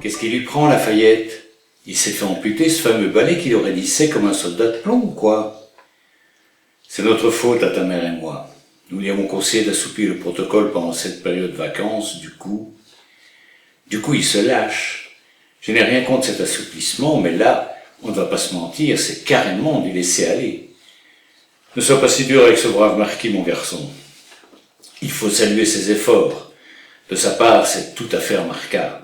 Qu'est-ce qui lui prend, Lafayette? Il s'est fait amputer ce fameux balai qu'il aurait lissé comme un soldat de plomb ou quoi? C'est notre faute à ta mère et moi. Nous lui avons conseillé d'assouplir le protocole pendant cette période de vacances, du coup, il se lâche. Je n'ai rien contre cet assouplissement, mais là, on ne va pas se mentir, c'est carrément du laisser aller. Ne sois pas si dur avec ce brave marquis, mon garçon. Il faut saluer ses efforts. De sa part, c'est tout à fait remarquable.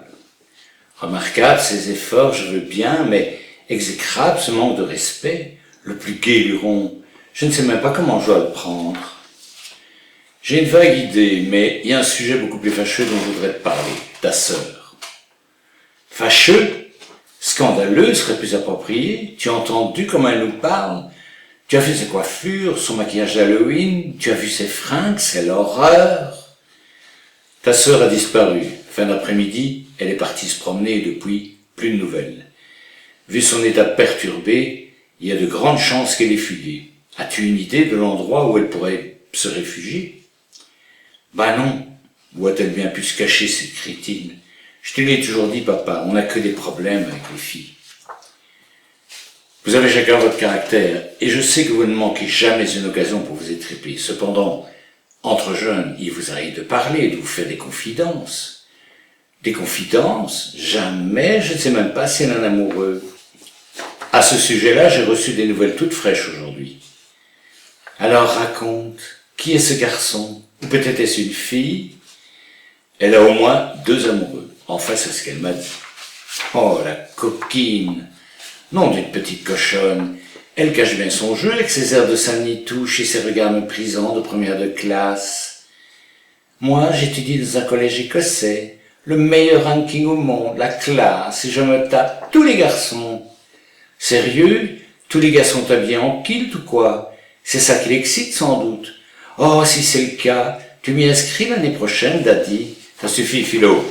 Remarquable, ses efforts, je veux bien, mais exécrable ce manque de respect. Le plus gai luron. Je ne sais même pas comment je dois le prendre. J'ai une vague idée, mais il y a un sujet beaucoup plus fâcheux dont je voudrais te parler. Ta sœur. Fâcheux? Scandaleux serait plus approprié. Tu as entendu comment elle nous parle? Tu as vu ses coiffures, son maquillage d'Halloween? Tu as vu ses fringues? C'est l'horreur. Ta sœur a disparu. Fin d'après-midi, elle est partie se promener et depuis, plus de nouvelles. Vu son état perturbé, il y a de grandes chances qu'elle ait fugué. As-tu une idée de l'endroit où elle pourrait se réfugier? Ben non. Où a-t-elle bien pu se cacher, cette crétine? Je te l'ai toujours dit, papa, on n'a que des problèmes avec les filles. Vous avez chacun votre caractère, et je sais que vous ne manquez jamais une occasion pour vous étriper. Cependant, entre jeunes, il vous arrive de parler, de vous faire des confidences. Des confidences? Jamais, je ne sais même pas si elle est un amoureux. À ce sujet-là, j'ai reçu des nouvelles toutes fraîches aujourd'hui. Alors raconte, qui est ce garçon? Ou peut-être est-ce une fille? Elle a au moins 2 amoureux. Enfin, c'est ce qu'elle m'a dit. Oh, la coquine! Non d'une petite cochonne. Elle cache bien son jeu avec ses airs de Saint-Denis-Touche et ses regards méprisants de première de classe. Moi, j'étudie dans un collège écossais, le meilleur ranking au monde, la classe, et je me tape tous les garçons. Sérieux? Tous les gars sont habillés en kilt ou quoi? C'est ça qui l'excite sans doute. Oh, si c'est le cas, tu m'y inscris l'année prochaine, Daddy. Ça suffit, Philo.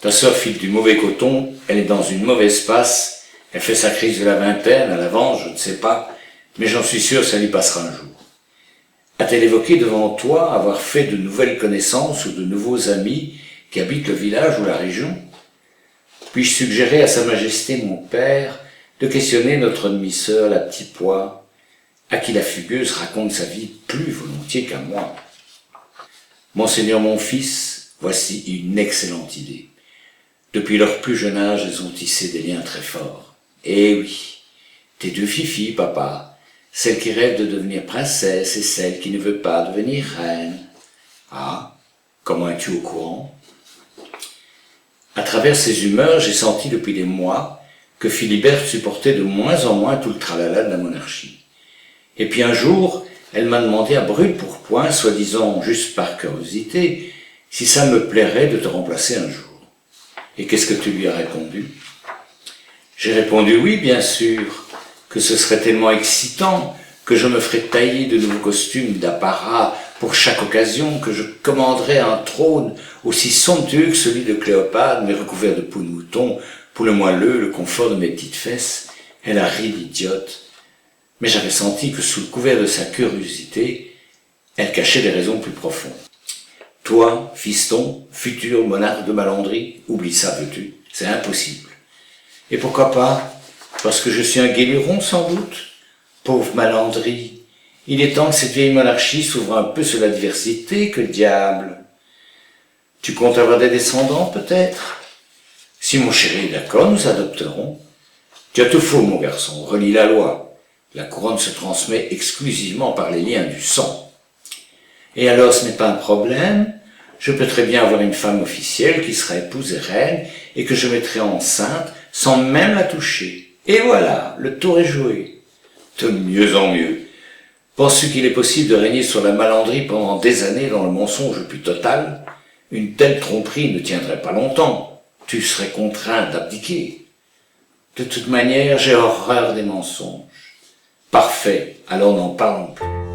Ta sœur file du mauvais coton, elle est dans une mauvaise passe, elle fait sa crise de la vingtaine, à l'avance, je ne sais pas, mais j'en suis sûr, ça lui passera un jour. A-t-elle évoqué devant toi avoir fait de nouvelles connaissances ou de nouveaux amis qui habitent le village ou la région? Puis-je suggérer à Sa Majesté mon père de questionner notre demi-sœur, la petite pois, à qui la fugueuse raconte sa vie plus volontiers qu'à moi. Monseigneur mon fils, voici une excellente idée. Depuis leur plus jeune âge, elles ont tissé des liens très forts. Eh oui, tes 2 filles, papa, celle qui rêve de devenir princesse et celle qui ne veut pas devenir reine. Ah, comment es-tu au courant? À travers ses humeurs, j'ai senti depuis des mois que Philibert supportait de moins en moins tout le tralala de la monarchie. Et puis un jour, elle m'a demandé à brûle-pourpoint, soi-disant juste par curiosité, si ça me plairait de te remplacer un jour. Et qu'est-ce que tu lui as répondu? J'ai répondu oui, bien sûr, que ce serait tellement excitant, que je me ferais tailler de nouveaux costumes d'apparat pour chaque occasion, que je commanderais un trône aussi somptueux que celui de Cléopâtre, mais recouvert de peau de mouton, pour le moelleux, le confort de mes petites fesses. Elle a ri, l'idiote. Mais j'avais senti que sous le couvert de sa curiosité, elle cachait des raisons plus profondes. Toi, fiston, futur monarque de Malandry, oublie ça, veux-tu? C'est impossible. Et pourquoi pas? Parce que je suis un guéluron, sans doute? Pauvre Malandry, il est temps que cette vieille monarchie s'ouvre un peu sur la diversité, que diable. Tu comptes avoir des descendants, peut-être? Si mon chéri est d'accord, nous adopterons. Tu as tout faux, mon garçon, relis la loi. La couronne se transmet exclusivement par les liens du sang. Et alors, ce n'est pas un problème. Je peux très bien avoir une femme officielle qui sera épouse et reine et que je mettrai enceinte sans même la toucher. Et voilà, le tour est joué. De mieux en mieux. Penses-tu qu'il est possible de régner sur la Malandry pendant des années dans le mensonge le plus total? Une telle tromperie ne tiendrait pas longtemps. Tu serais contraint d'abdiquer. De toute manière, j'ai horreur des mensonges. Parfait, alors n'en parlons plus.